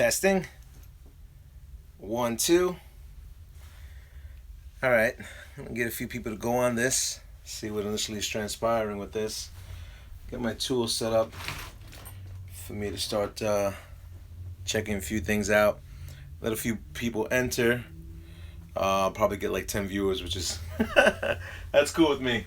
Testing. 1, 2. All right. I'm gonna get a few people to go on this. See what initially is transpiring with this. Get my tools set up for me to start checking a few things out. Let a few people enter. I'll probably get like 10 viewers, which is that's cool with me.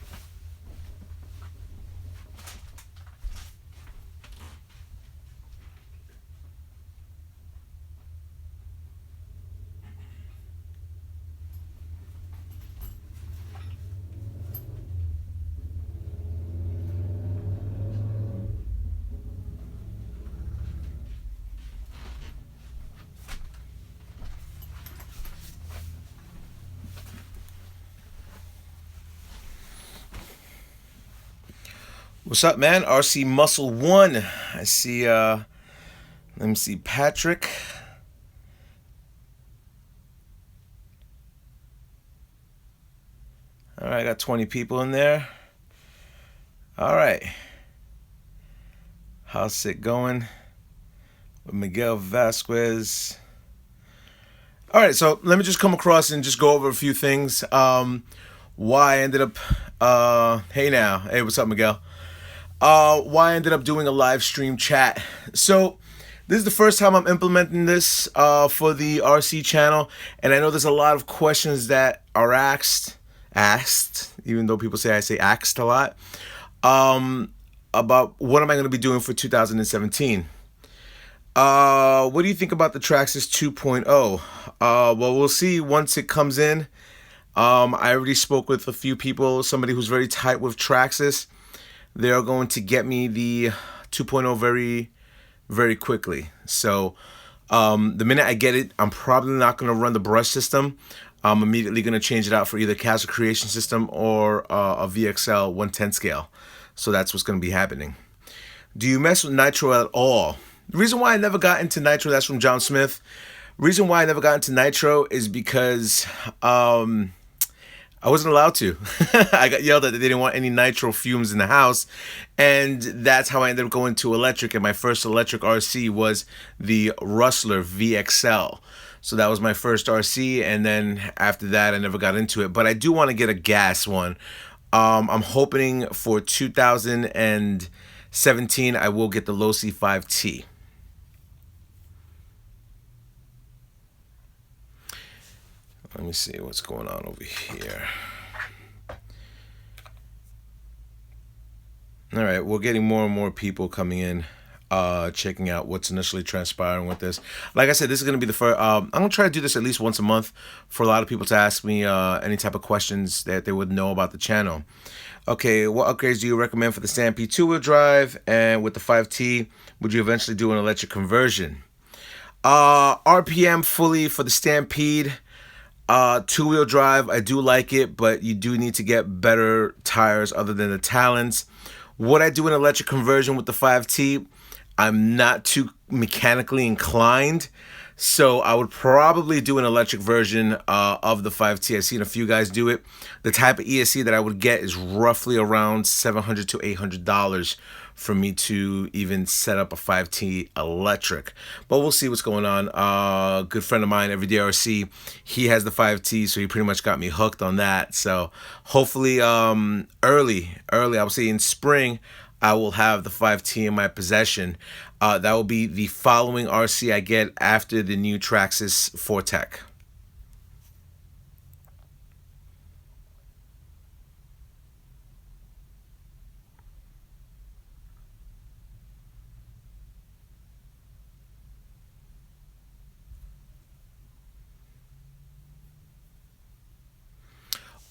What's up, man? RC Muscle 1. I see, let me see, Patrick. All right, I got 20 people in there. All right. How's it going? With Miguel Vasquez. All right, so let me just come across and just go over a few things. Why I ended up, hey now. Hey, what's up, Miguel? Why I ended up doing a live stream chat. So this is the first time I'm implementing this for the RC channel, and I know there's a lot of questions that are asked, even though people say I say asked a lot, about what am I going to be doing for 2017. What do you think about the Traxxas 2.0? Well, we'll see once it comes in. I already spoke with a few people, somebody who's very tight with Traxxas. They are going to get me the 2.0 very, very quickly. So the minute I get it, I'm probably not going to run the brush system. I'm immediately going to change it out for either Castle Creation System or a VXL 110 scale. So that's what's going to be happening. Do you mess with Nitro at all? The reason why I never got into Nitro, that's from John Smith. Reason why I never got into Nitro is because I wasn't allowed to. I got yelled at that they didn't want any nitro fumes in the house. And that's how I ended up going to electric. And my first electric RC was the Rustler VXL. So that was my first RC. And then after that, I never got into it. But I do want to get a gas one. I'm hoping for 2017, I will get the Low C5T. Let me see what's going on over here. All right, we're getting more and more people coming in, checking out what's initially transpiring with this. Like I said, this is going to be the first. I'm going to try to do this at least once a month for a lot of people to ask me any type of questions that they would know about the channel. Okay, what upgrades do you recommend for the Stampede 2-wheel drive? And with the 5T, would you eventually do an electric conversion? RPM fully for the Stampede. 2-wheel drive, I do like it, but you do need to get better tires other than the Talons. Would I do an electric conversion with the 5T? I'm not too mechanically inclined, so I would probably do an electric version of the 5T. I've seen a few guys do it. The type of ESC that I would get is roughly around $700 to $800 for me to even set up a 5T electric. But we'll see what's going on. Good friend of mine, Everyday RC, he has the 5T, so he pretty much got me hooked on that. So hopefully early, I would say in spring, I will have the 5T in my possession. That will be the following RC I get after the new Traxxas 4Tech.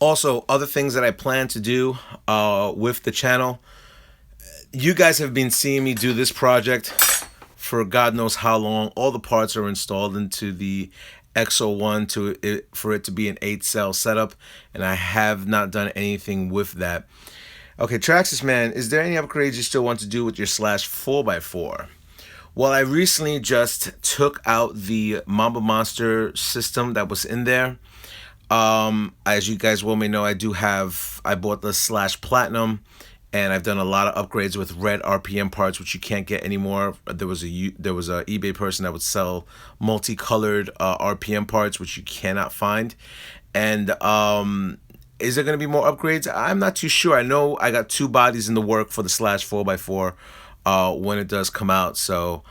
Also, other things that I plan to do with the channel. You guys have been seeing me do this project for God knows how long. All the parts are installed into the X-01 for it to be an 8-cell setup, and I have not done anything with that. Okay, Traxxas, man, is there any upgrades you still want to do with your Slash 4x4? Well, I recently just took out the Mamba Monster system that was in there. As you guys well may know, I bought the Slash Platinum and I've done a lot of upgrades with red RPM parts, which you can't get anymore. There was a eBay person that would sell multicolored RPM parts, which you cannot find. And is there going to be more upgrades? I'm not too sure. I know I got 2 bodies in the work for the Slash 4x4 when it does come out. So,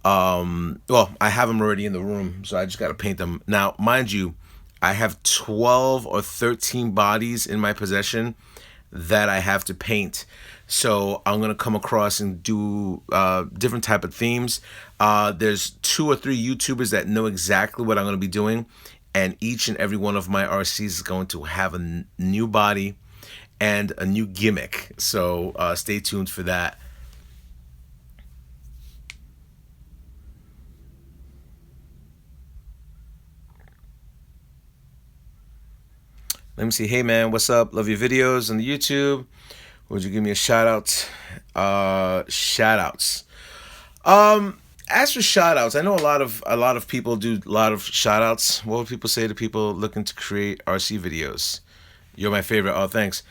well, I have them already in the room, so I just got to paint them. Now, mind you, I have 12 or 13 bodies in my possession that I have to paint. So I'm gonna come across and do different type of themes. There's 2 or 3 YouTubers that know exactly what I'm gonna be doing, and each and every one of my RCs is going to have a new body and a new gimmick. So stay tuned for that. Let me see. Hey man, what's up? Love your videos on the YouTube. Would you give me a shout out? Shout outs. As for shout outs, I know a lot of people do a lot of shout outs. What would people say to people looking to create RC videos? You're my favorite. Oh, thanks.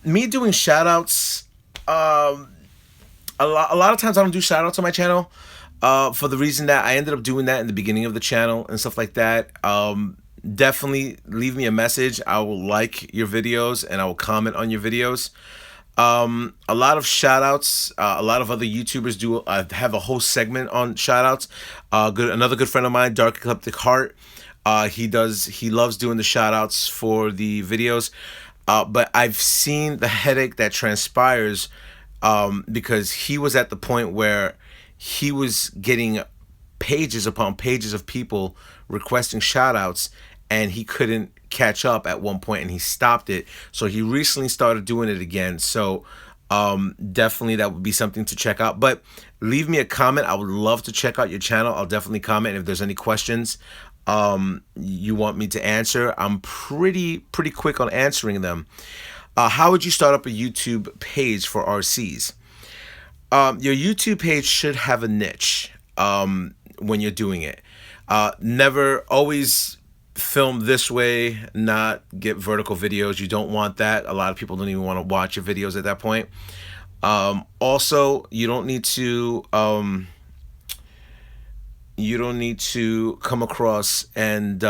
Me doing shout outs, a lot of times I don't do shout outs on my channel. For the reason that I ended up doing that in the beginning of the channel and stuff like that. Definitely leave me a message. I will like your videos and I will comment on your videos. A lot of shout outs, a lot of other YouTubers do have a whole segment on shout outs. Another good friend of mine, Dark Eclectic Heart, he loves doing the shout outs for the videos. But I've seen the headache that transpires because he was at the point where he was getting pages upon pages of people requesting shout outs, and he couldn't catch up at one point and he stopped it. So he recently started doing it again. So definitely that would be something to check out. But leave me a comment. I would love to check out your channel. I'll definitely comment. If there's any questions you want me to answer, I'm pretty quick on answering them. How would you start up a YouTube page for RCs? Your YouTube page should have a niche when you're doing it. Never always film this way, not get vertical videos. You don't want that. A lot of people don't even want to watch your videos at that point. Also, you don't need to come across and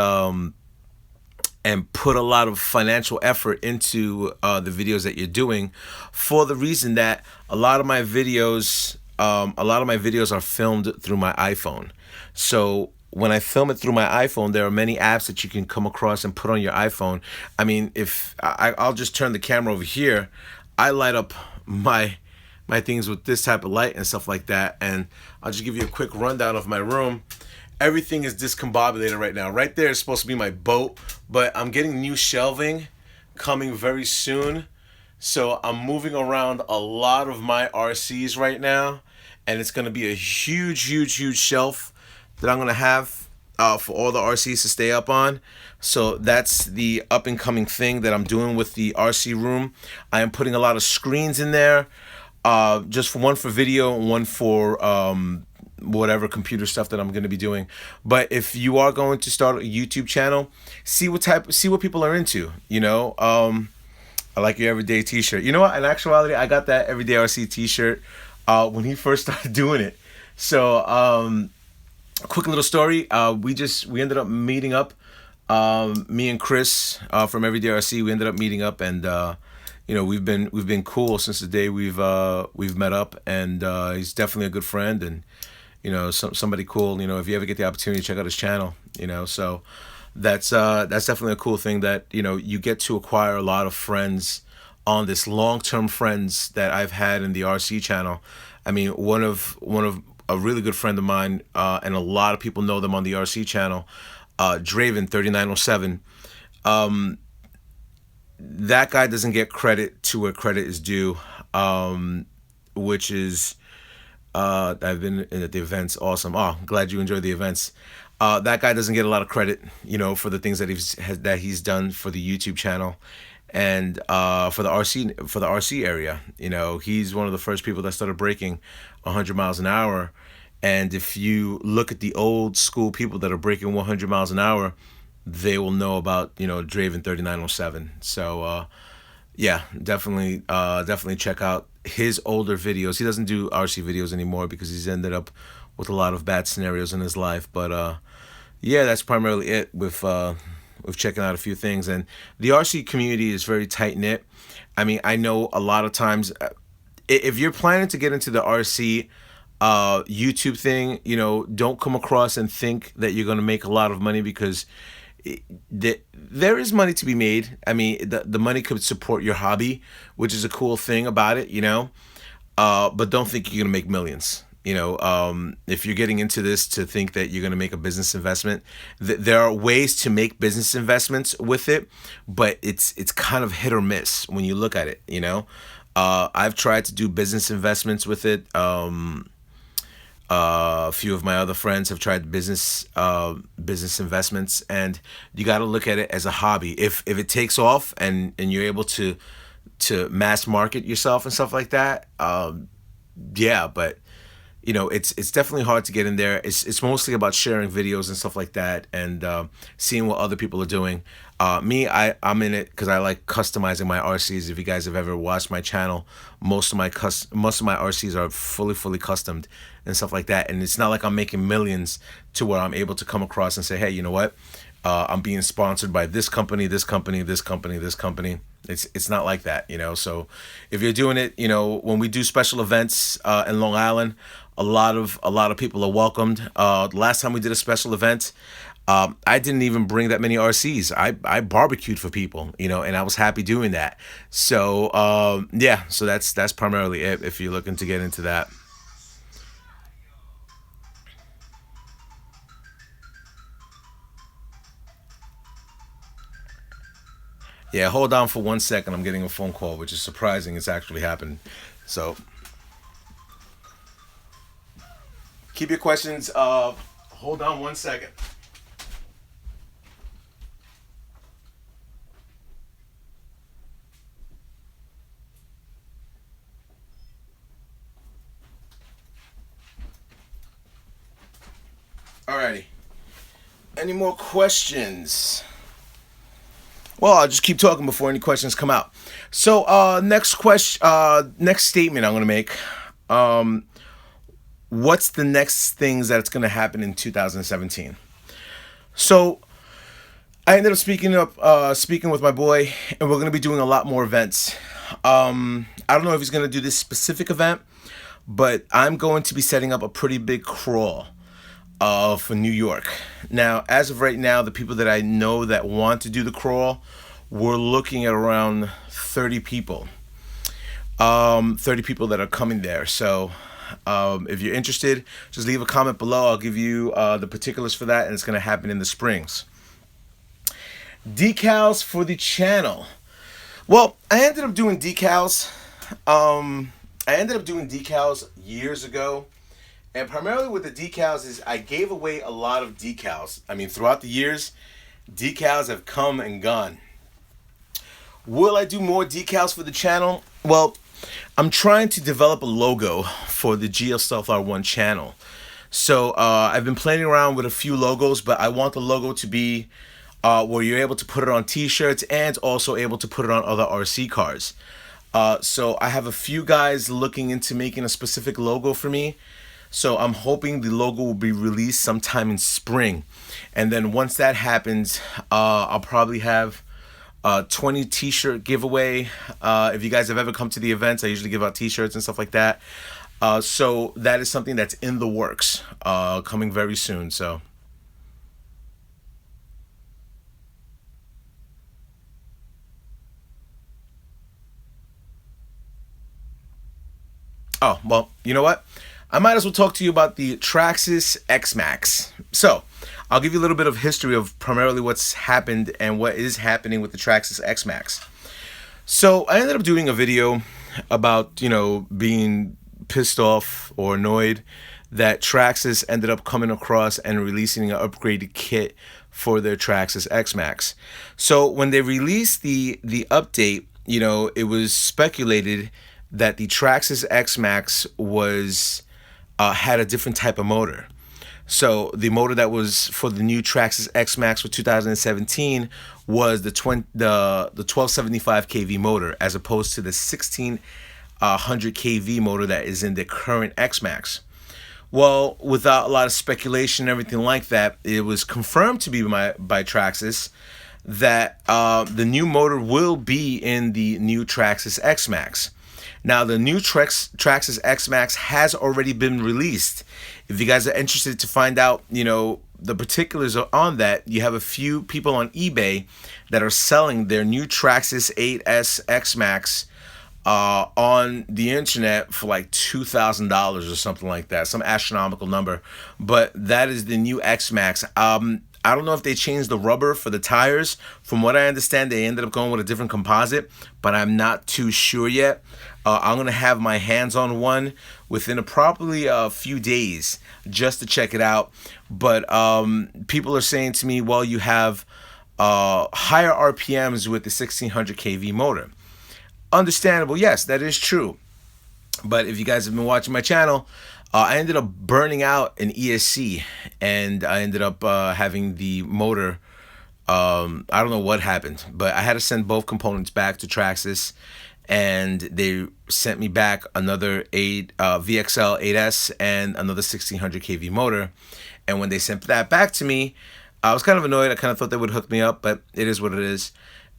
put a lot of financial effort into the videos that you're doing, for the reason that a lot of my videos are filmed through my iPhone. So when I film it through my iPhone, there are many apps that you can come across and put on your iPhone. I mean, if I'll just turn the camera over here, I light up my things with this type of light and stuff like that, and I'll just give you a quick rundown of my room. Everything is discombobulated right now. Right there is supposed to be my boat, but I'm getting new shelving coming very soon. So I'm moving around a lot of my RCs right now, and it's going to be a huge shelf that I'm going to have for all the RCs to stay up on. So that's the up and coming thing that I'm doing with the RC room. I am putting a lot of screens in there, just for one for video and one for whatever computer stuff that I'm going to be doing. But if you are going to start a YouTube channel, see what people are into, you know. I like your everyday t-shirt. You know what? In actuality, I got that everyday RC t-shirt when he first started doing it. So quick little story. We ended up meeting up. Me and Chris from Everyday RC, we ended up meeting up, and you know, we've been cool since the day we've met up, and he's definitely a good friend, and you know, somebody cool. You know, if you ever get the opportunity to check out his channel, you know, so that's definitely a cool thing that, you know, you get to acquire a lot of friends on this, long-term friends that I've had in the RC channel. I mean, one of a really good friend of mine, and a lot of people know them on the RC channel, Draven 3907. That guy doesn't get credit to where credit is due, which is I've been at the events. Awesome. Oh, glad you enjoyed the events. That guy doesn't get a lot of credit, you know, for the things that he's done for the YouTube channel, and for the RC area. You know, he's one of the first people that started breaking 100 miles an hour. And if you look at the old school people that are breaking 100 miles an hour, they will know about, you know, Draven 3907. So Yeah, definitely check out his older videos. He doesn't do RC videos anymore because he's ended up with a lot of bad scenarios in his life. But yeah, that's primarily it with checking out a few things. And the RC community is very tight knit. I mean, I know a lot of times if you're planning to get into the RC YouTube thing, you know, don't come across and think that you're going to make a lot of money because there is money to be made. I mean, the money could support your hobby, which is a cool thing about it, you know. But don't think you're gonna make millions. You know, if you're getting into this to think that you're gonna make a business investment, there are ways to make business investments with it, but it's kind of hit or miss when you look at it. You know, I've tried to do business investments with it. A few of my other friends have tried business investments, and you got to look at it as a hobby. If it takes off and you're able to mass market yourself and stuff like that, yeah. But you know, it's definitely hard to get in there. It's mostly about sharing videos and stuff like that, and seeing what other people are doing. I'm in it because I like customizing my RCs. If you guys have ever watched my channel, most of my RCs are fully customed and stuff like that. And it's not like I'm making millions to where I'm able to come across and say, hey, you know what? I'm being sponsored by this company, this company, this company, this company. It's not like that, you know. So if you're doing it, you know, when we do special events in Long Island, a lot of people are welcomed. The last time we did a special event, I didn't even bring that many RCs. I barbecued for people, you know, and I was happy doing that. So yeah, so that's primarily it if you're looking to get into that. Yeah, hold on for 1 second. I'm getting a phone call, which is surprising. It's actually happened. So keep your questions. Hold on 1 second. Alrighty. Any more questions? Well, I'll just keep talking before any questions come out. So, next question, next statement I'm gonna make. Um, what's the next things that's gonna happen in 2017? So, I ended up speaking with my boy, and we're gonna be doing a lot more events. I don't know if he's gonna do this specific event, but I'm going to be setting up a pretty big crawl for New York. Now, as of right now, the people that I know that want to do the crawl, we're looking at around 30 people. 30 people that are coming there. So if you're interested, just leave a comment below. I'll give you the particulars for that, and it's going to happen in the Springs. Decals for the channel. Well, I ended up doing decals. I ended up doing decals years ago. And primarily with the decals is I gave away a lot of decals. I mean, throughout the years, decals have come and gone. Will I do more decals for the channel? Well, I'm trying to develop a logo for the GIOSTEALTHR1 channel. So I've been playing around with a few logos, but I want the logo to be where you're able to put it on t-shirts and also able to put it on other RC cars. So I have a few guys looking into making a specific logo for me. So I'm hoping the logo will be released sometime in spring. And then once that happens, I'll probably have a 20 t-shirt giveaway. If you guys have ever come to the events, I usually give out t-shirts and stuff like that. So that is something that's in the works, coming very soon. So oh, well, you know what? I might as well talk to you about the Traxxas X-Maxx. So, I'll give you a little bit of history of primarily what's happened and what is happening with the Traxxas X-Maxx. So, I ended up doing a video about, you know, being pissed off or annoyed that Traxxas ended up coming across and releasing an upgraded kit for their Traxxas X-Maxx. So, when they released the update, you know, it was speculated that the Traxxas X-Maxx was had a different type of motor. So the motor that was for the new Traxxas X-Maxx for 2017 was the 1275 kV motor, as opposed to the 1600 kV motor that is in the current X-Maxx. Well, without a lot of speculation and everything like that, it was confirmed to be by Traxxas that the new motor will be in the new Traxxas X-Maxx. Now, the new Traxxas X-Maxx has already been released. If you guys are interested to find out, the particulars on that, you have a few people on eBay that are selling their new Traxxas 8S X-Maxx on the internet for like $2,000 or something like that, some astronomical number. But that is the new X-Maxx. I don't know if they changed the rubber for the tires. From what I understand, they ended up going with a different composite, but I'm not too sure yet. I'm going to have my hands on one within probably a few days just to check it out. But people are saying to me, well, you have higher RPMs with the 1600 kV motor. Understandable, yes, that is true. But if you guys have been watching my channel, I ended up burning out an ESC, and I ended up having the motor. I don't know what happened, but I had to send both components back to Traxxas, and they sent me back another VXL 8S and another 1600 kV motor. And when they sent that back to me, I was kind of annoyed. I kind of thought they would hook me up, but it is what it is.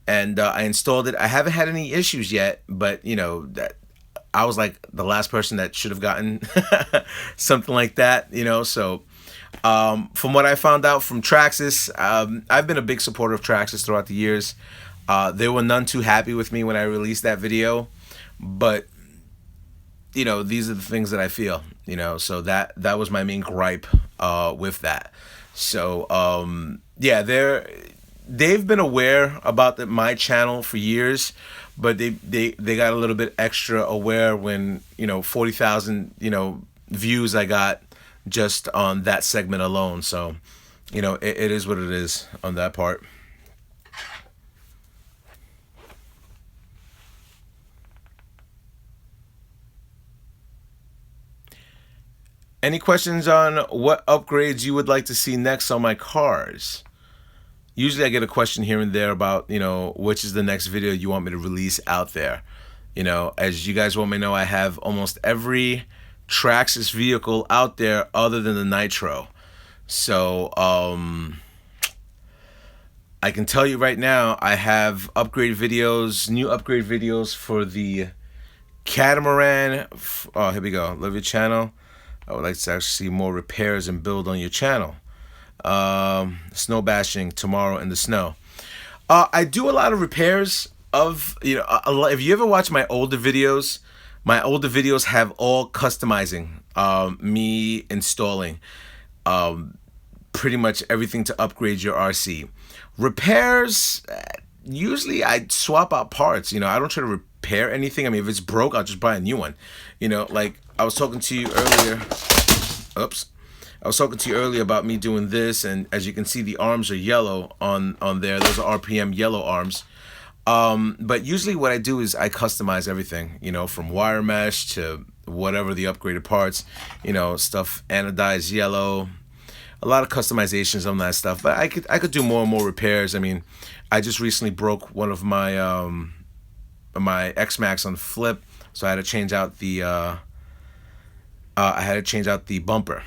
And I installed it. I haven't had any issues yet, but that I was like the last person that should have gotten something like that, So from what I found out from Traxxas, I've been a big supporter of Traxxas throughout the years. They were none too happy with me when I released that video, but these are the things that I feel, So that was my main gripe with that. So yeah, they've been aware about my channel for years, but they got a little bit extra aware when 40,000 views I got just on that segment alone. So it is what it is on that part. Any questions on what upgrades you would like to see next on my cars? Usually I get a question here and there about, which is the next video you want me to release out there. As you guys want me to know, I have almost every Traxxas vehicle out there other than the Nitro. So, I can tell you right now, I have new upgrade videos for the Catamaran. Oh, here we go. Love your channel. I would like to actually see more repairs and build on your channel. Snow bashing tomorrow in the snow. I do a lot of repairs of, if you ever watch my older videos have all customizing, me installing pretty much everything to upgrade your RC. Repairs, usually I swap out parts. I don't try to repair anything. I mean, if it's broke, I'll just buy a new one. Like I was talking to you earlier. Oops. I was talking to you earlier about me doing this, and as you can see, the arms are yellow on there. Those are RPM yellow arms. But usually what I do is I customize everything, from wire mesh to whatever the upgraded parts, stuff anodized yellow, a lot of customizations on that stuff. But I could do more and more repairs. I mean, I just recently broke one of my my X-Maxx on flip, so I had to change out the bumper.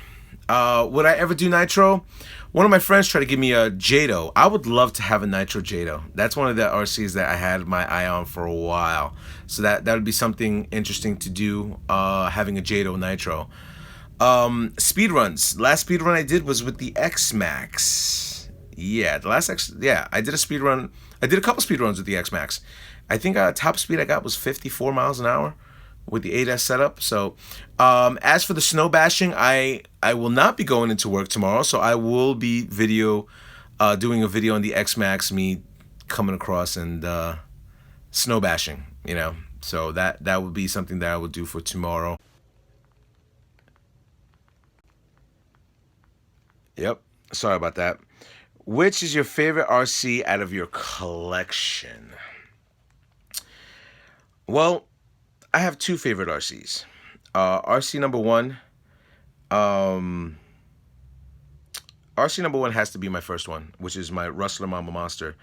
Would I ever do Nitro? One of my friends tried to give me a Jato. I would love to have a Nitro Jato. That's one of the RCs that I had my eye on for a while. So that would be something interesting to do, having a Jato Nitro. Speedruns. Last speedrun I did was with the X-Maxx. Yeah, I did a speedrun. I did a couple speedruns with the X-Maxx. I think top speed I got was 54 miles an hour with the 8S setup. So as for the snow bashing, I will not be going into work tomorrow, so I will be doing a video on the X-Maxx, me coming across and snow bashing, so that would be something that I would do for tomorrow. Yep, sorry about that. Which is your favorite RC out of your collection? Well, I have two favorite RCs. RC number one RC number one has to be my first one, which is my Rustler Mama Monster.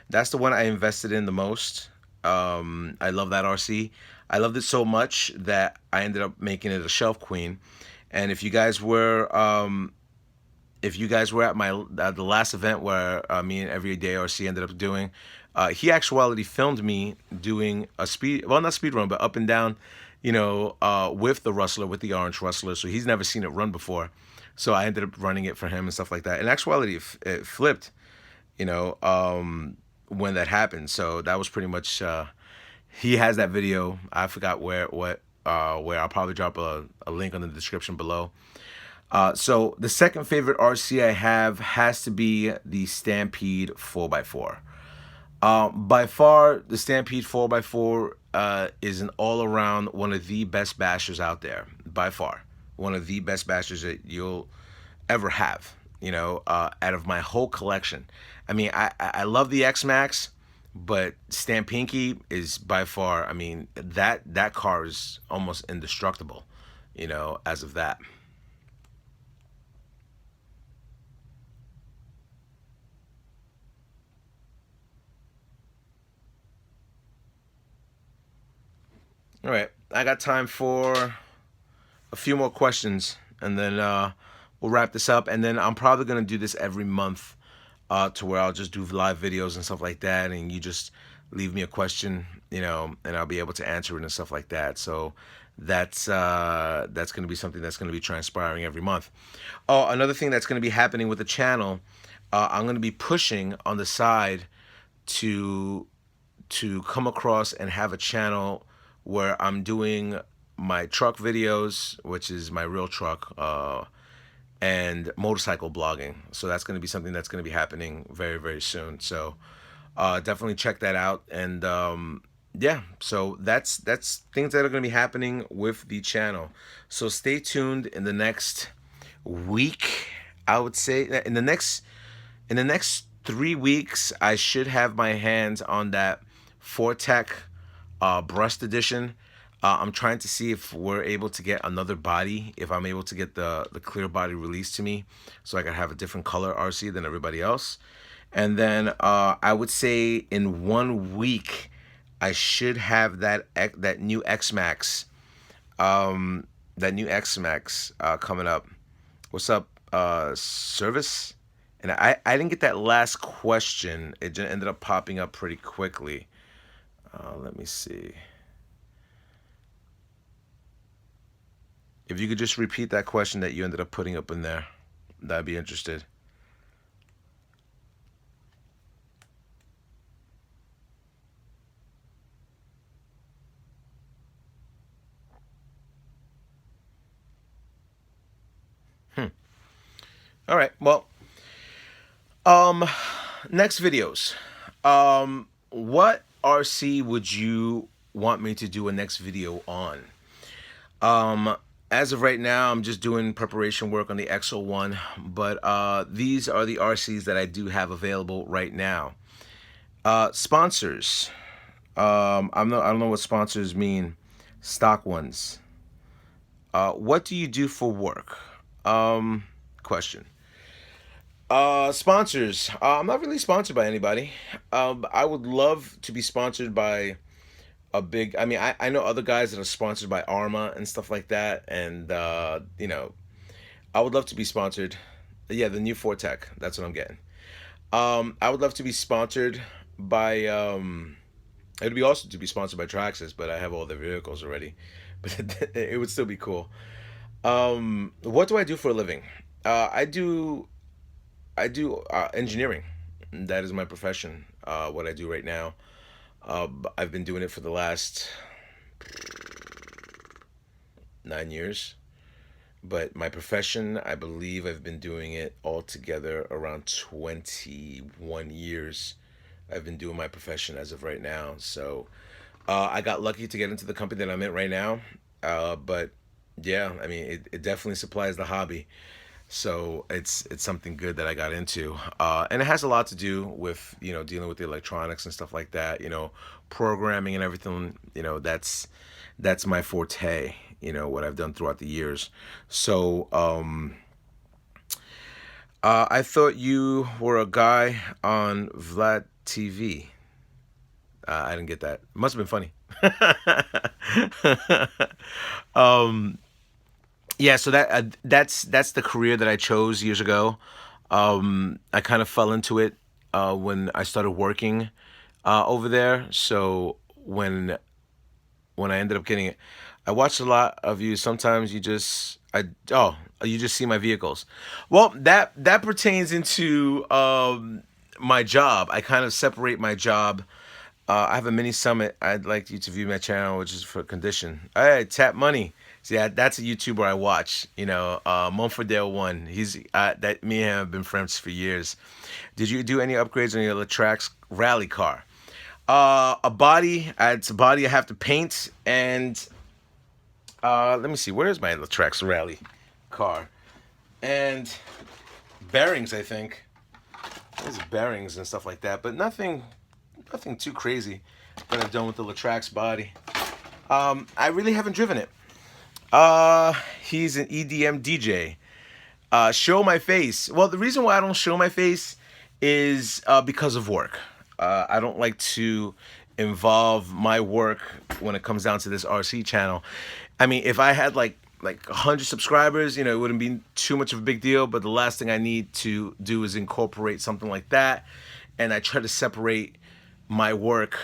That's the one I invested in the most. I love that RC. I loved it so much that I ended up making it a shelf queen. And if you guys were at my the last event where me and Everyday RC ended up doing, he actually filmed me doing a not speed run, but up and down, with the Rustler, with the orange Rustler. So he's never seen it run before. So I ended up running it for him and stuff like that. In actuality, it flipped, when that happened. So that was pretty much. He has that video. I forgot where I'll probably drop a link on the description below. So the second favorite RC I have has to be the Stampede 4x4. By far, the Stampede 4x4 is an all-around one of the best bashers out there. By far, one of the best bashers that you'll ever have. Out of my whole collection. I mean, I love the X-Maxx, but Stampinky is by far. I mean, that car is almost indestructible. As of that. All right, I got time for a few more questions, and then we'll wrap this up. And then I'm probably gonna do this every month, to where I'll just do live videos and stuff like that, and you just leave me a question, and I'll be able to answer it and stuff like that. So that's gonna be something that's gonna be transpiring every month. Oh, another thing that's gonna be happening with the channel, I'm gonna be pushing on the side to come across and have a channel where I'm doing my truck videos, which is my real truck, and motorcycle blogging. So that's going to be something that's going to be happening very, very soon. So definitely check that out. And yeah, so that's things that are going to be happening with the channel. So stay tuned in the next week. I would say in the next 3 weeks, I should have my hands on that Fortec brushed edition. I'm trying to see if we're able to get another body, if I'm able to get the clear body released to me, so I can have a different color RC than everybody else. And then I would say in 1 week, I should have that new X-Maxx, coming up. What's up, service? And I didn't get that last question. It just ended up popping up pretty quickly. Let me see. If you could just repeat that question that you ended up putting up in there, I'd be interested. All right. Well, next videos. What RC would you want me to do a next video on? As of right now, I'm just doing preparation work on the XO1, but these are the RCs that I do have available right now. Sponsors. I don't know what sponsors mean. Stock ones. What do you do for work? Question. Sponsors. I'm not really sponsored by anybody. I would love to be sponsored by a big. I mean, I know other guys that are sponsored by Arma and stuff like that, and I would love to be sponsored. Yeah, the new Fortec. That's what I'm getting. I would love to be sponsored by. It'd be awesome to be sponsored by Traxxas, but I have all their vehicles already. But it would still be cool. What do I do for a living? I do engineering. That is my profession. What I do right now. I've been doing it for the last 9 years. But my profession, I believe I've been doing it altogether around 21 years. I've been doing my profession as of right now. So I got lucky to get into the company that I'm in right now. But yeah, I mean, it definitely supplies the hobby. So it's something good that I got into, and it has a lot to do with dealing with the electronics and stuff like that. Programming and everything. That's my forte. What I've done throughout the years. So I thought you were a guy on Vlad TV. I didn't get that. It must have been funny. um, yeah, so that's the career that I chose years ago. I kind of fell into it when I started working over there. So when I ended up getting it, I watched a lot of you. Sometimes you just see my vehicles. Well, that pertains into my job. I kind of separate my job. I have a mini summit. I'd like you to view my channel, which is for condition. Hey, Tap Money. See, that's a YouTuber I watch. Monfordale1. He's that me and him have been friends for years. Did you do any upgrades on your Traxxas rally car? A body. It's a body I have to paint, and let me see. Where's my Traxxas rally car? And bearings, I think. There's bearings and stuff like that, but nothing too crazy that I've done with the Traxxas body. I really haven't driven it. He's an EDM DJ. Show my face. Well, the reason why I don't show my face is because of work. I don't like to involve my work when it comes down to this RC channel. I mean, if I had like 100 subscribers, it wouldn't be too much of a big deal. But the last thing I need to do is incorporate something like that, and I try to separate my work,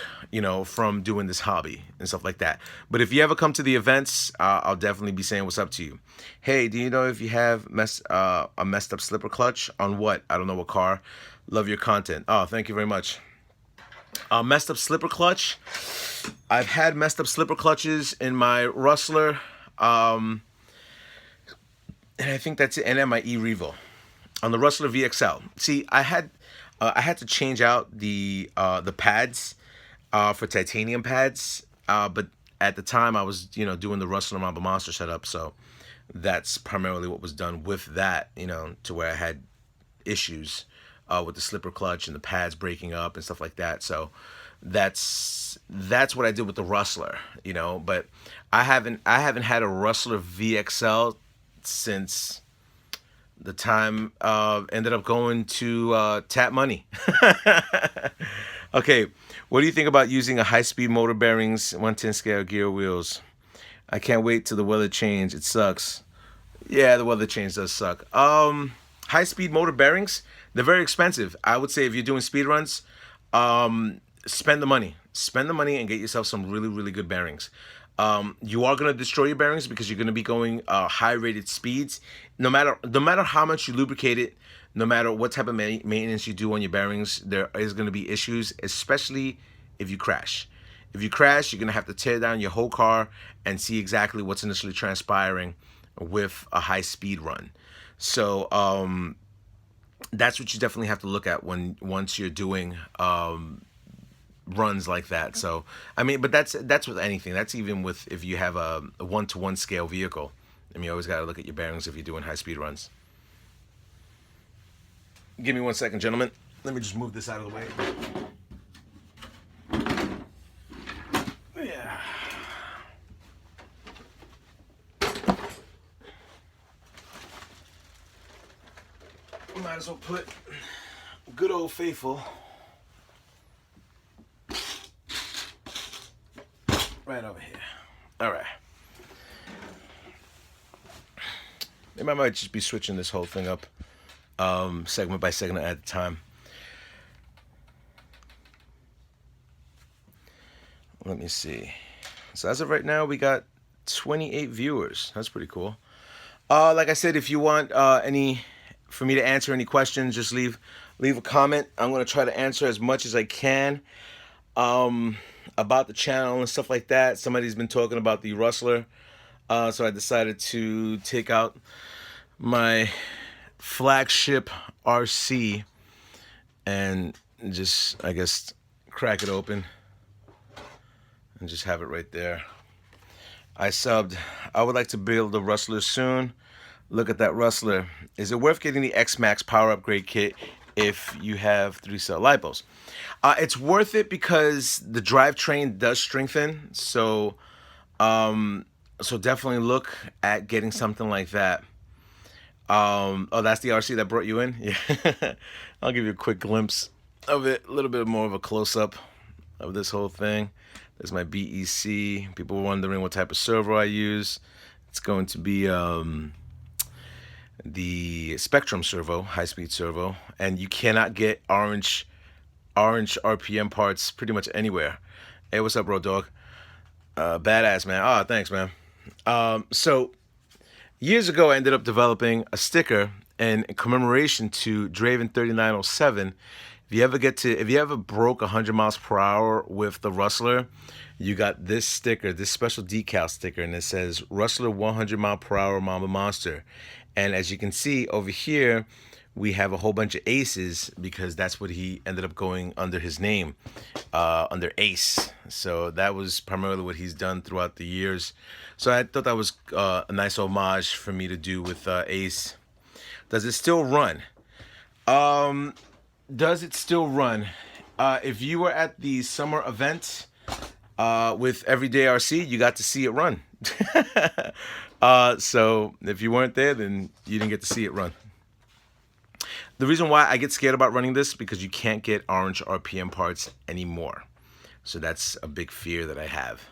from doing this hobby and stuff like that. But if you ever come to the events, I'll definitely be saying what's up to you. Hey, do you know if you have a messed up slipper clutch on what? I don't know what car. Love your content. Oh, thank you very much. Messed up slipper clutch. I've had messed up slipper clutches in my Rustler, and I think that's it. And then my E-Revo on the Rustler VXL. See, I had to change out the pads for titanium pads, but at the time I was doing the Rustler Mamba Monster setup, so that's primarily what was done with that, to where I had issues with the slipper clutch and the pads breaking up and stuff like that. So that's what I did with the Rustler, But I haven't had a Rustler VXL since the time ended up going to Tap Money. Okay, what do you think about using a high-speed motor bearings, 110 scale gear wheels? I can't wait till the weather change. It sucks. Yeah, the weather change does suck. High-speed motor bearings, they're very expensive. I would say if you're doing speed runs, spend the money. Spend the money and get yourself some really, really good bearings. You are going to destroy your bearings because you're going to be going high-rated speeds. No matter how much you lubricate it, no matter what type of maintenance you do on your bearings, there is going to be issues, especially if you crash. If you crash, you're going to have to tear down your whole car and see exactly what's initially transpiring with a high-speed run. So that's what you definitely have to look at once you're doing runs like that. So I mean, but that's with anything. That's even with if you have a 1-to-1 scale vehicle. I mean, you always got to look at your bearings if you're doing high speed runs. Give me 1 second, gentlemen. Let me just move this out of the way. Yeah. Might as well put good old faithful right over here. All right. Maybe I might just be switching this whole thing up segment by segment at a time. Let me see. So as of right now, we got 28 viewers. That's pretty cool. Like I said, if you want for me to answer any questions, just leave a comment. I'm going to try to answer as much as I can about the channel and stuff like that. Somebody's been talking about the Rustler, so I decided to take out my flagship RC and just, I guess, crack it open and just have it right there. I subbed. I would like to build a Rustler soon. Look at that Rustler. Is it worth getting the X-Maxx power upgrade kit if you have 3-cell lipos? It's worth it because the drivetrain does strengthen. So, so definitely look at getting something like that. Oh, that's the RC that brought you in? Yeah. I'll give you a quick glimpse of it, a little bit more of a close-up of this whole thing. There's my BEC. People were wondering what type of servo I use. It's going to be the Spectrum servo, high-speed servo, and you cannot get orange RPM parts pretty much anywhere. Hey, what's up, Road Dog? Badass, man. Oh, thanks, man. So years ago, I ended up developing a sticker in commemoration to Draven 3907. If you ever broke 100 miles per hour with the Rustler, you got this sticker, this special decal sticker, and it says Rustler 100 mile per hour Mamba Monster. And as you can see over here, we have a whole bunch of aces because that's what he ended up going under his name, under Ace. So that was primarily what he's done throughout the years. So I thought that was a nice homage for me to do with Ace. Does it still run? Does it still run? If you were at the summer event with Everyday RC, you got to see it run. So if you weren't there, then you didn't get to see it run. The reason why I get scared about running this because you can't get orange RPM parts anymore. So that's a big fear that I have.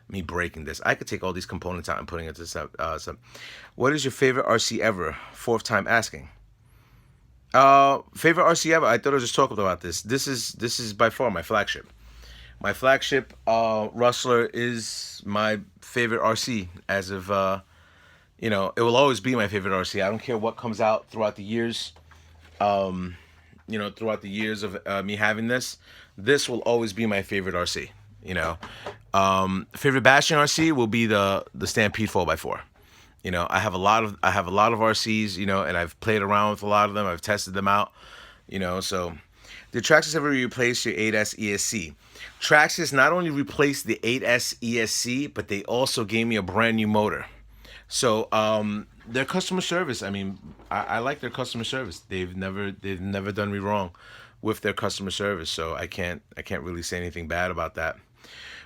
Me breaking this. I could take all these components out and putting it to some. What is your favorite RC ever? Fourth time asking. Favorite RC ever? I thought I was just talking about this. This is by far my flagship. My flagship Rustler is my favorite RC as of you know, it will always be my favorite RC. I don't care what comes out throughout the years. You know, throughout the years of me having this will always be my favorite RC. You know, favorite bashing RC will be the Stampede 4x4. You know, I have a lot of RCs. You know, and I've played around with a lot of them. I've tested them out. You know, so did Traxxas ever replace your 8S ESC? Traxxas not only replaced the 8S ESC, but they also gave me a brand new motor. So their customer service, I mean, I like their customer service. They've never done me wrong with their customer service. So I can't really say anything bad about that.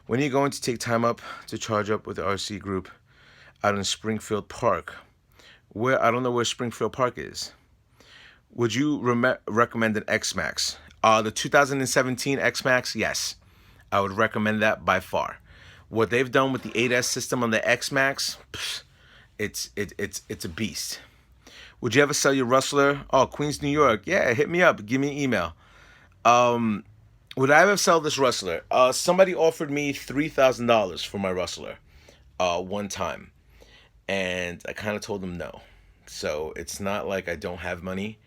When are you going to take time up to charge up with the RC group out in Springfield Park? Where I don't know where Springfield Park is. Would you recommend an X-Maxx? The 2017 X-Maxx, yes. I would recommend that by far. What they've done with the 8S system on the X-Maxx, it's a beast. Would you ever sell your Rustler? Oh, Queens, New York. Yeah, hit me up. Give me an email. Would I ever sell this Rustler? Somebody offered me $3,000 for my Rustler one time. And I kind of told them no. So it's not like I don't have money.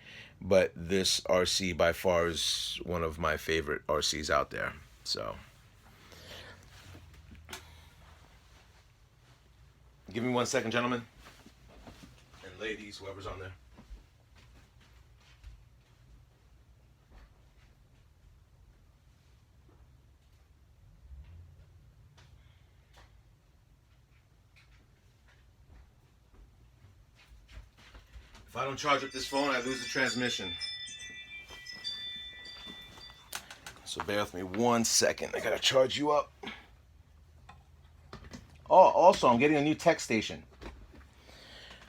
But this RC by far is one of my favorite RCs out there. So give me 1 second, gentlemen. And ladies, whoever's on there. If I don't charge up this phone, I lose the transmission. So bear with me 1 second. I gotta charge you up. Oh, also, I'm getting a new tech station.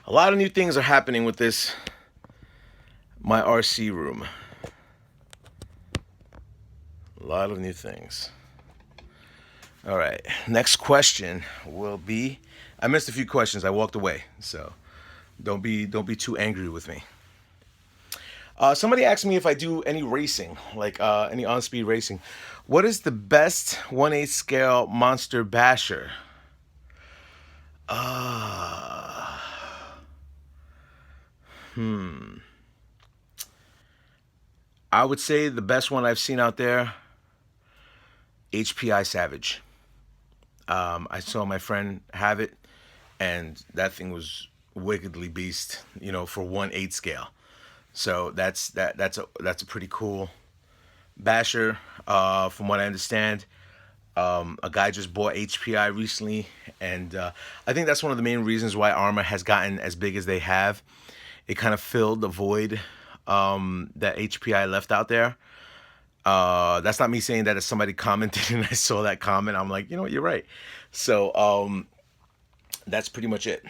A lot of new things are happening with this, my RC room. A lot of new things. All right, next question will be, I missed a few questions. I walked away, so don't be too angry with me. Somebody asked me if I do any racing, like any on-speed racing. What is the best 1/8 scale monster basher? I would say the best one I've seen out there, HPI Savage. I saw my friend have it, and that thing was wickedly beast, you know, for 1/8 scale. So that's a pretty cool basher. From what I understand, a guy just bought HPI recently, and I think that's one of the main reasons why Arma has gotten as big as they have. It kind of filled the void that HPI left out there. That's not me saying that. If somebody commented and I saw that comment, I'm like, you know what, you're right. So that's pretty much it.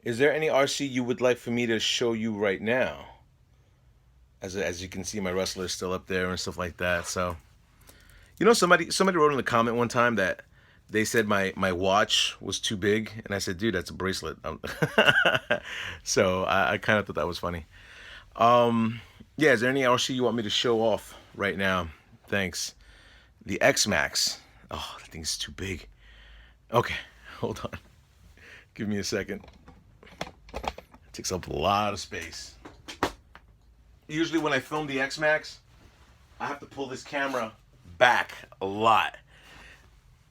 Is there any RC you would like for me to show you right now? As you can see, my Rustler is still up there and stuff like that. So, you know, somebody wrote in the comment one time that they said my watch was too big, and I said, dude, that's a bracelet. So I kind of thought that was funny. Yeah, is there any RC you want me to show off right now? Thanks. The X-Maxx. Oh, that thing's too big. Okay, hold on. Give me a second. It takes up a lot of space. Usually when I film the X-Maxx, I have to pull this camera back a lot.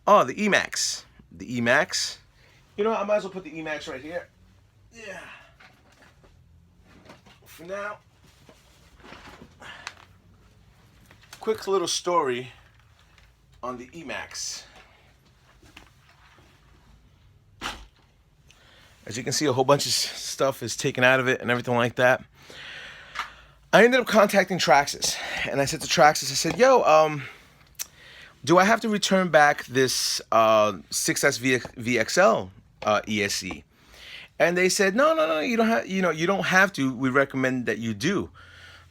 Oh, the E-Maxx. The E-Maxx. You know what? I might as well put the E-Maxx right here. Yeah. For now. Quick little story on the E-Maxx. As you can see, a whole bunch of stuff is taken out of it and everything like that. I ended up contacting Traxxas, and I said to Traxxas, I said, yo, do I have to return back this 6S VXL ESC? And they said, no, you don't have, you don't have to. We recommend that you do.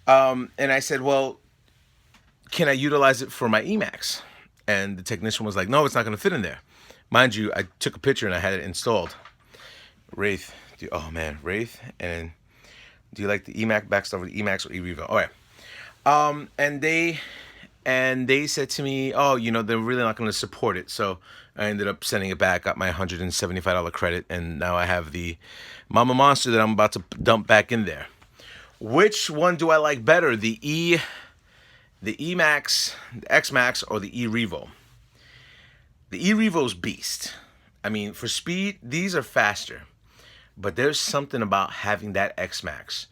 And I said, well, can I utilize it for my E-Maxx? And the technician was like, no, it's not going to fit in there. Mind you, I took a picture and I had it installed. Wraith, oh man, Wraith, and do you like the E-Maxx backstock with E-Maxx or E-Revo? All right. And they said to me, oh, you know, they're really not going to support it. So I ended up sending it back, got my $175 credit, and now I have the Mama Monster that I'm about to dump back in there. Which one do I like better, the E-Maxx, the X-Maxx, or the E-Revo? The E-Revo's beast. I mean, for speed, these are faster. But there's something about having that X-Maxx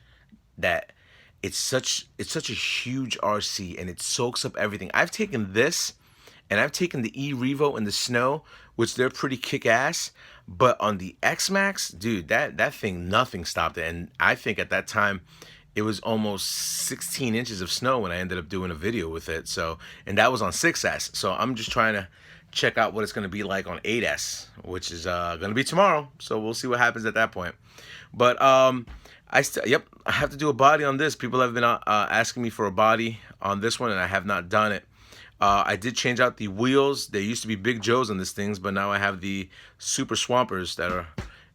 that it's such a huge RC, and it soaks up everything. I've taken this, and I've taken the E-Revo in the snow, which they're pretty kick-ass. But on the X-Maxx, dude, that thing, nothing stopped it. And I think at that time, it was almost 16 inches of snow when I ended up doing a video with it. So, and that was on 6S. So I'm just trying to check out what it's going to be like on 8S, which is going to be tomorrow. So we'll see what happens at that point. But I have to do a body on this. People have been asking me for a body on this one, and I have not done it. I did change out the wheels. There used to be Big Joes on these things, but now I have the Super Swampers that are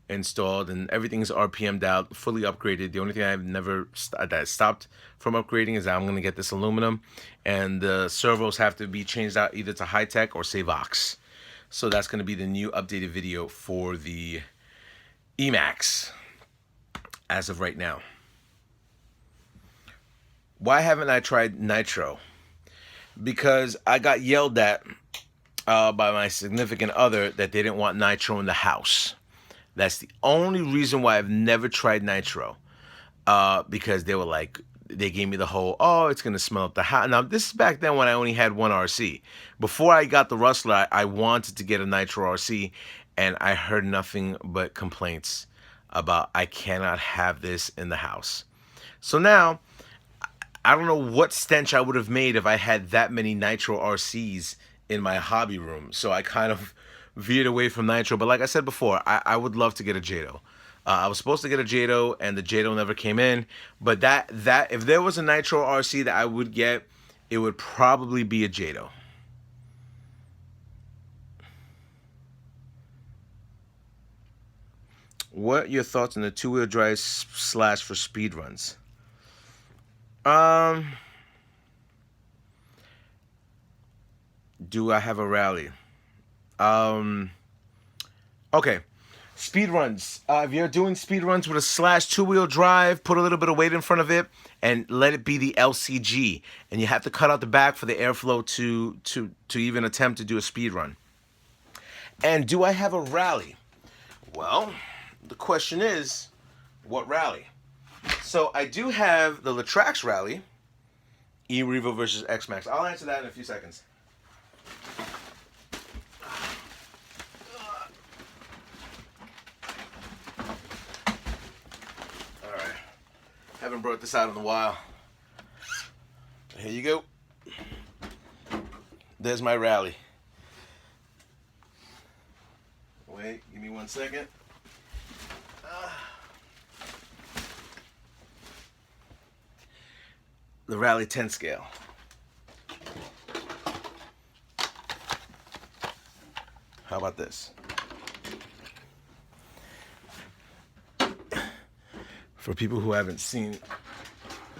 installed, and everything's RPM'd out, fully upgraded. The only thing I've never stopped from upgrading is that I'm going to get this aluminum, and the servos have to be changed out either to high tech or Savox. So that's going to be the new updated video for the E-Maxx as of right now. Why haven't I tried Nitro? Because I got yelled at by my significant other that they didn't want Nitro in the house. That's the only reason why I've never tried Nitro. Because they were like, they gave me the whole, oh, it's going to smell up the house. Now, this is back then when I only had one RC. Before I got the Rustler, I wanted to get a Nitro RC, and I heard nothing but complaints about I cannot have this in the house. So now, I don't know what stench I would have made if I had that many Nitro RCs in my hobby room. So I kind of veered away from Nitro. But like I said before, I would love to get a Jato. I was supposed to get a Jato, and the Jato never came in. But that if there was a Nitro RC that I would get, it would probably be a Jato. What are your thoughts on the two-wheel drive slash for speed runs? Do I have a rally? Okay. Speed runs. If you're doing speed runs with a slash two-wheel drive, put a little bit of weight in front of it and let it be the LCG. And you have to cut out the back for the airflow to even attempt to do a speed run. And do I have a rally? Well, the question is, what rally? So I do have the Traxxas rally, E-Revo versus X-Maxx. I'll answer that in a few seconds. All right, haven't brought this out in a while. Here you go. There's my rally. Wait, give me 1 second. the Rally 10 scale. How about this? For people who haven't seen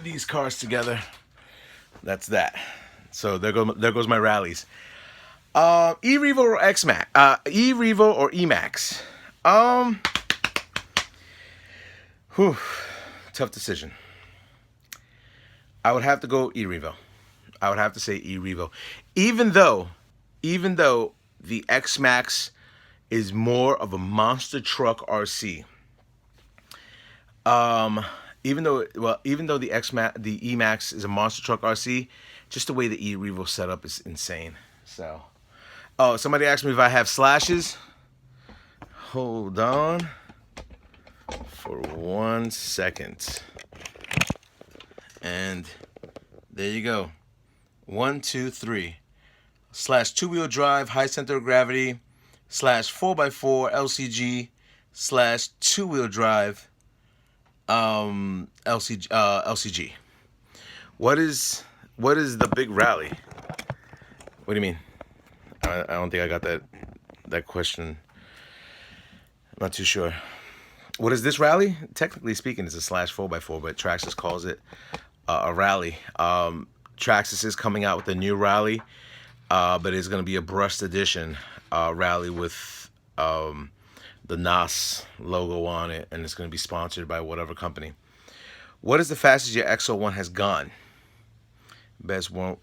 these cars together, that's that. So there goes my Rallies. E-Revo or X-Maxx? E-Revo or E-Maxx? Tough decision. I would have to go E-Revo. I would have to say E-Revo. Even though the X-Maxx is more of a monster truck RC. Even though the E-Maxx is a monster truck RC, just the way the E-Revo setup is insane. So, oh, somebody asked me if I have slashes. Hold on for 1 second. And there you go. 1, 2, 3. Slash two-wheel drive, high center of gravity, slash 4x4 LCG, slash two-wheel drive LCG. What is the big Rally? What do you mean? I don't think I got that question. I'm not too sure. What is this Rally? Technically speaking, it's a slash 4x4, but Traxxas calls it a Rally. Traxxas is coming out with a new Rally, but it's going to be a brushed edition Rally with the NAS logo on it, and it's going to be sponsored by whatever company. What is the fastest your X-01 has gone? Best one.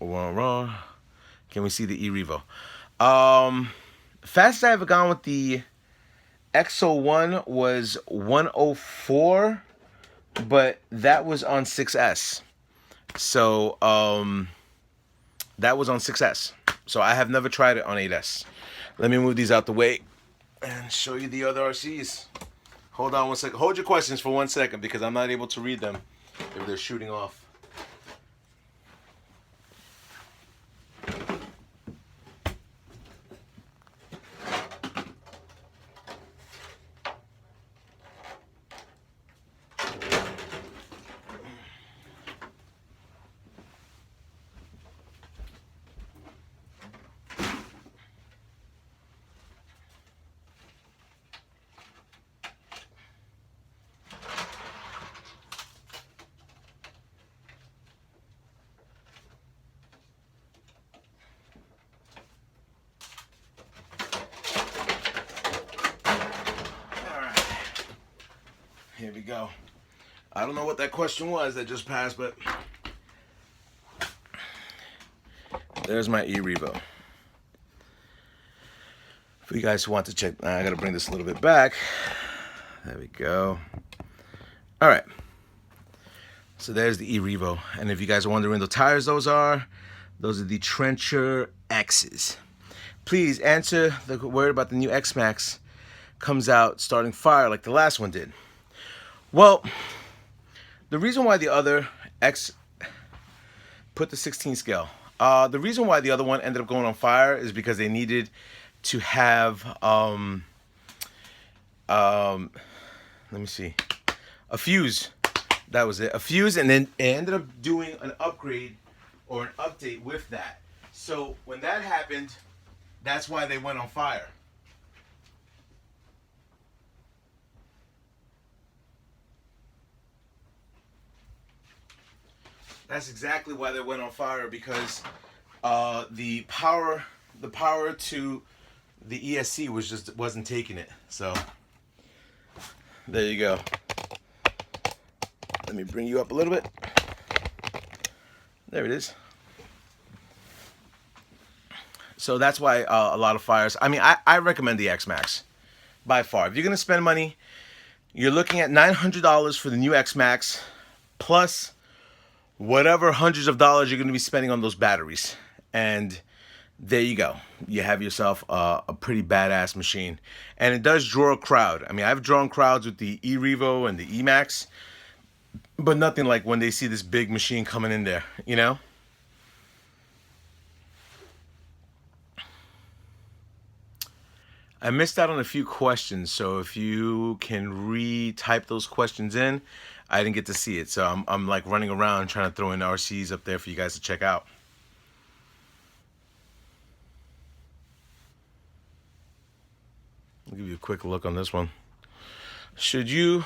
Can we see the E-Revo? Fastest I ever gone with the X-01 was 104, but that was on 6S. So that was on 6S. So I have never tried it on 8S. Let me move these out the way and show you the other RCs. Hold on 1 second. Hold your questions for 1 second because I'm not able to read them if they're shooting off. Here we go. I don't know what that question was that just passed, but there's my E-Revo. For you guys who want to check, I gotta bring this a little bit back. There we go. All right. So there's the E-Revo. And if you guys are wondering the tires those are the Trencher X's. Please answer the word about the new X-Maxx comes out starting fire like the last one did. Well, the reason why the other X put the 16 scale, the reason why the other one ended up going on fire is because they needed to have, let me see, a fuse. That was it, a fuse, and then it ended up doing an upgrade or an update with that. So when that happened, that's why they went on fire. That's exactly why they went on fire, because the power to the ESC wasn't taking it. So there you go. Let me bring you up a little bit. There it is. So that's why a lot of fires. I mean, I recommend the X-Maxx by far. If you're gonna spend money, you're looking at $900 for the new X-Maxx plus whatever hundreds of dollars you're going to be spending on those batteries. And there you go. You have yourself a pretty badass machine. And it does draw a crowd. I mean, I've drawn crowds with the E-Revo and the E-Maxx, but nothing like when they see this big machine coming in there, you know? I missed out on a few questions, so if you can re-type those questions in, I didn't get to see it. So I'm like running around trying to throw in RCs up there for you guys to check out. I'll give you a quick look on this one. Should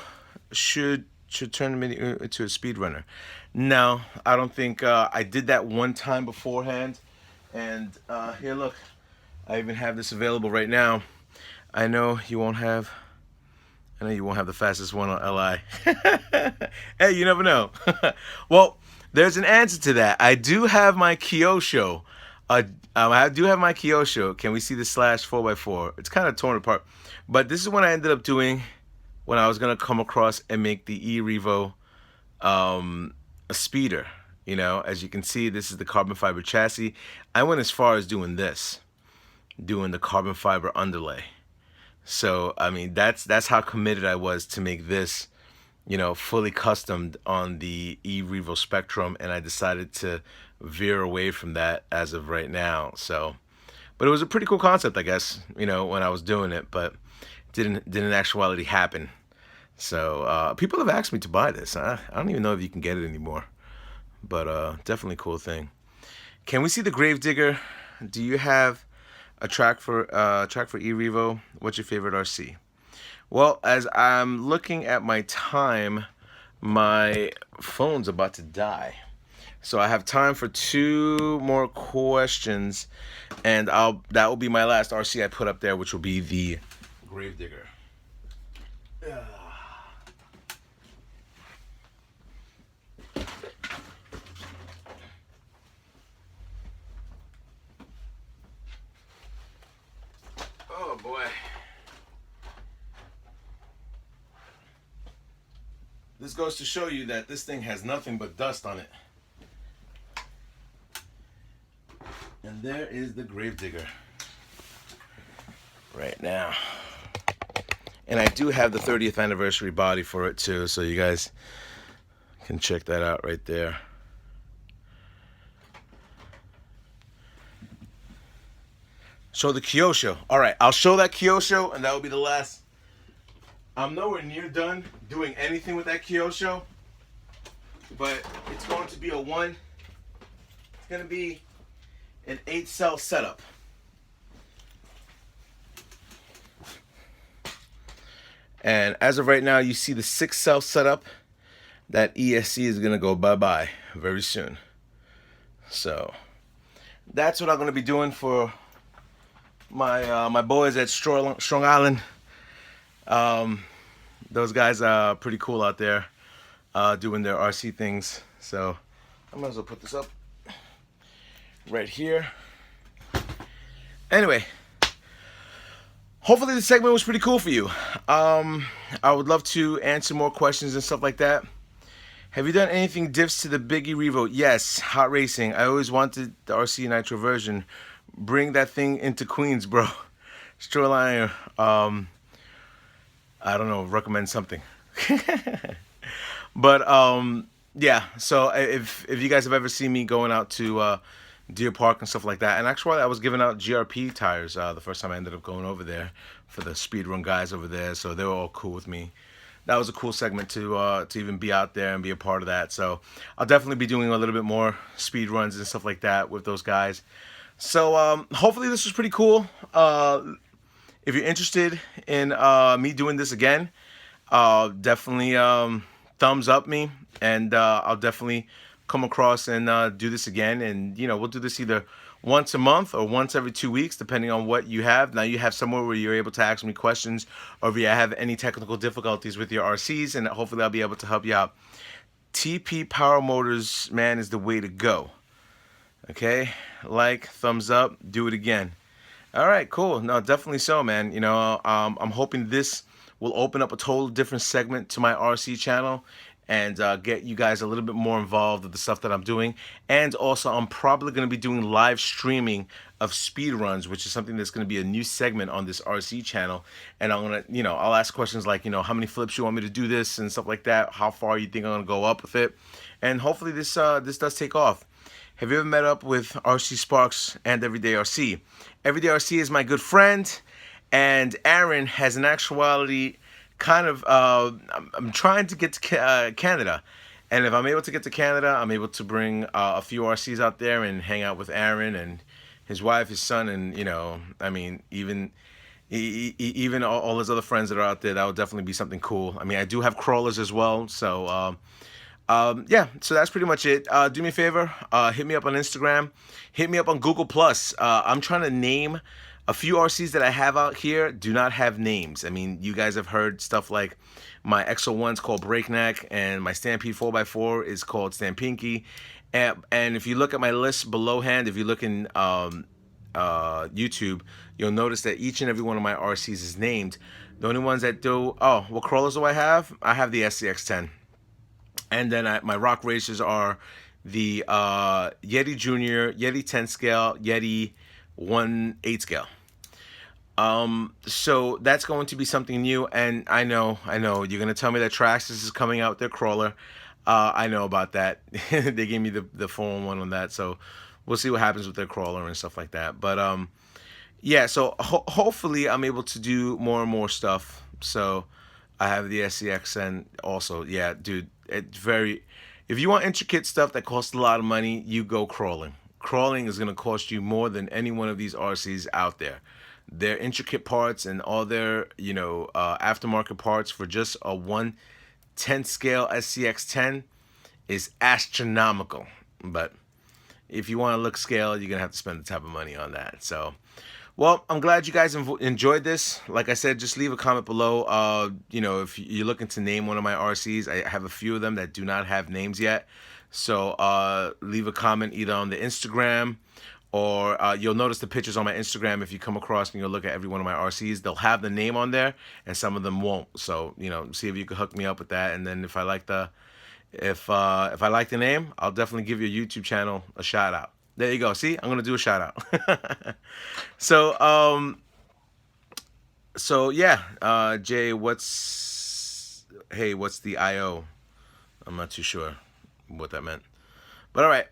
turn the Mini into a speedrunner? No, I don't think. I did that one time beforehand, and here, look, I even have this available right now. I know you won't have the fastest one on LI. Hey, you never know. Well, there's an answer to that. I do have my Kyosho. I do have my Kyosho. Can we see the slash 4x4? It's kind of torn apart. But this is what I ended up doing when I was going to come across and make the E-Revo a speeder. You know, as you can see, this is the carbon fiber chassis. I went as far as doing this, doing the carbon fiber underlay. So, I mean, that's how committed I was to make this, you know, fully customed on the E-Revo Spectrum, and I decided to veer away from that as of right now. So, but it was a pretty cool concept, I guess, you know, when I was doing it, but didn't in actuality happen. So, people have asked me to buy this. I don't even know if you can get it anymore, but definitely a cool thing. Can we see the Gravedigger? Do you have a track for E-Revo? What's your favorite RC? Well, as I'm looking at my time, my phone's about to die. So I have time for 2 more questions, and that will be my last RC I put up there, which will be the Gravedigger. Oh boy. This goes to show you that this thing has nothing but dust on it. And there is the Gravedigger right now. And I do have the 30th anniversary body for it too, so you guys can check that out right there. Show the Kyosho. All right, I'll show that Kyosho, and that will be the last. I'm nowhere near done doing anything with that Kyosho, but it's going to be a one. It's going to be an 8-cell setup. And as of right now, you see the 6-cell setup. That ESC is going to go bye-bye very soon. So that's what I'm going to be doing for my boys at Strong Island. Those guys are pretty cool out there doing their RC things. So I might as well put this up right here. Anyway, hopefully the segment was pretty cool for you. I would love to answer more questions and stuff like that. Have you done anything diffs to the Big E-Revo? Yes, hot racing. I always wanted the RC Nitro version. Bring that thing into Queens, bro. Shoreline, I don't know, recommend something. But yeah, so if you guys have ever seen me going out to Deer Park and stuff like that, and actually I was giving out GRP tires the first time I ended up going over there for the Speedrun guys over there, so they were all cool with me. That was a cool segment to even be out there and be a part of that. So I'll definitely be doing a little bit more speed runs and stuff like that with those guys. So hopefully this was pretty cool. If you're interested in me doing this again, definitely thumbs up me, and I'll definitely come across and do this again. And you know, we'll do this either once a month or once every 2 weeks, depending on what you have. Now you have somewhere where you're able to ask me questions, or if you have any technical difficulties with your RCs, and hopefully I'll be able to help you out. TP Power Motors, man, is the way to go. Okay, like, thumbs up, do it again. All right, cool. No, definitely so, man. You know, I'm hoping this will open up a total different segment to my RC channel, and get you guys a little bit more involved with the stuff that I'm doing. And also, I'm probably going to be doing live streaming of speed runs, which is something that's going to be a new segment on this RC channel. And I'm going to, you know, I'll ask questions like, you know, how many flips you want me to do this and stuff like that, how far you think I'm going to go up with it. And hopefully this does take off. Have you ever met up with RC Sparks and Everyday RC? Everyday RC is my good friend, and Aaron has in actuality kind of I'm trying to get to Canada, and if I'm able to get to Canada, I'm able to bring a few RCs out there and hang out with Aaron and his wife, his son, and I mean, even all his other friends that are out there. That would definitely be something cool. I mean, I do have crawlers as well, so yeah, so that's pretty much it. Do me a favor, hit me up on Instagram, hit me up on Google Plus. I'm trying to name a few RCs that I have out here. Do not have names. I mean, you guys have heard stuff like my XO1's called Breakneck, and my Stampede 4x4 is called Stampinky. And if you look at my list below hand, if you look in YouTube, you'll notice that each and every one of my RCs is named. The only ones that do, oh, what crawlers do I have? I have the SCX-10. And then my rock racers are the Yeti Junior, Yeti 10 scale, Yeti 1/8 scale. So that's going to be something new, and I know you're gonna tell me that Traxxas is coming out with their crawler. I know about that. They gave me the 411 on that, so we'll see what happens with their crawler and stuff like that. But yeah, so hopefully I'm able to do more and more stuff. So I have the SCX, and also, yeah, dude, it's very. If you want intricate stuff that costs a lot of money, you go crawling. Crawling is going to cost you more than any one of these RCs out there. Their intricate parts and all their, aftermarket parts for just a 1/10 scale SCX-10 is astronomical. But if you want to look scale, you're going to have to spend the type of money on that. So, well, I'm glad you guys enjoyed this. Like I said, just leave a comment below. If you're looking to name one of my RCs, I have a few of them that do not have names yet. So leave a comment either on the Instagram, or you'll notice the pictures on my Instagram. If you come across and you'll look at every one of my RCs, they'll have the name on there, and some of them won't. So see if you can hook me up with that. And then if I like the name, I'll definitely give your YouTube channel a shout out. There you go. See, I'm gonna do a shout out. So yeah, Jay, what's the IO? I'm not too sure what that meant, but all right.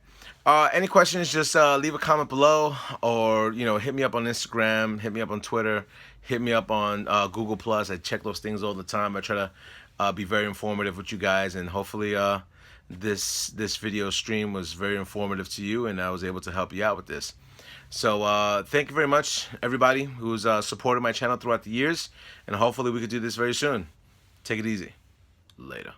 Any questions? Just leave a comment below, or hit me up on Instagram, hit me up on Twitter, hit me up on Google Plus. I check those things all the time. I try to be very informative with you guys, and hopefully this video stream was very informative to you, and I was able to help you out with this. So thank you very much, everybody who's supported my channel throughout the years, and hopefully we could do this very soon. Take it easy. Later.